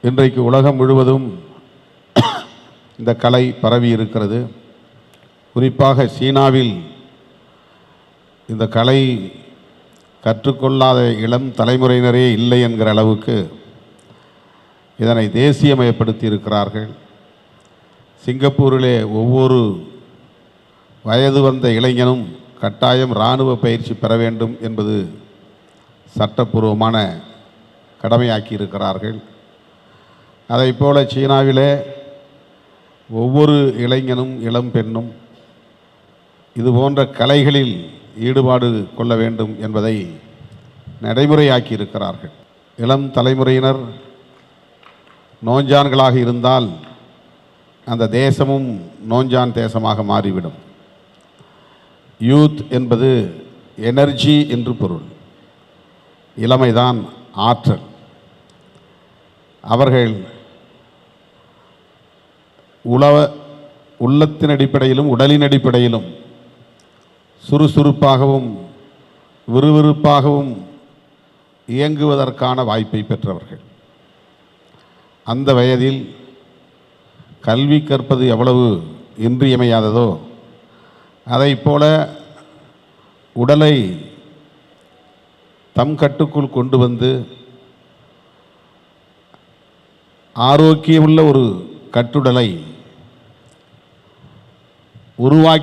இன்றைக்கு உலகம் முழுவதும் இந்த கலை பரவி இருக்கிறது. குறிப்பாக சீனாவில் இந்த கலை கற்றுக்கொள்ளாத இளம் தலைமுறையினரே இல்லை என்கிற அளவுக்கு இதனை தேசியமயப்படுத்தி இருக்கிறார்கள். சிங்கப்பூரிலே ஒவ்வொரு வயது வந்த இளைஞனும் கட்டாயம் இராணுவ பயிற்சி பெற வேண்டும் என்பது சட்டப்பூர்வமான கடமையாக்கி இருக்கிறார்கள். அதைப்போல சீனாவிலே ஒவ்வொரு இளைஞனும் இளம் பெண்ணும் இது போன்ற கலைகளில் ஈடுபாடு கொள்ள வேண்டும் என்பதை நடைமுறையாக்கி இருக்கிறார்கள். இளம் தலைமுறையினர் நோஞ்சான்களாக இருந்தால் அந்த தேசமும் நோஞ்சான் தேசமாக மாறிவிடும். யூத் என்பது எனர்ஜி என்று பொருள். இளமைதான் ஆற்றல். அவர்கள் உள்ளத்தின் அடிப்படையிலும் உடலின் அடிப்படையிலும் சுறுசுறுப்பாகவும் விறுவிறுப்பாகவும் இயங்குவதற்கான வாய்ப்பை பெற்றவர்கள். அந்த வயதில் கல்வி கற்பது எவ்வளவு இன்றியமையாததோ அதைப்போல உடலை தம் கட்டுக்குள் கொண்டு வந்து ஆரோக்கியமுள்ள ஒரு கட்டுடலை உருவாக்கி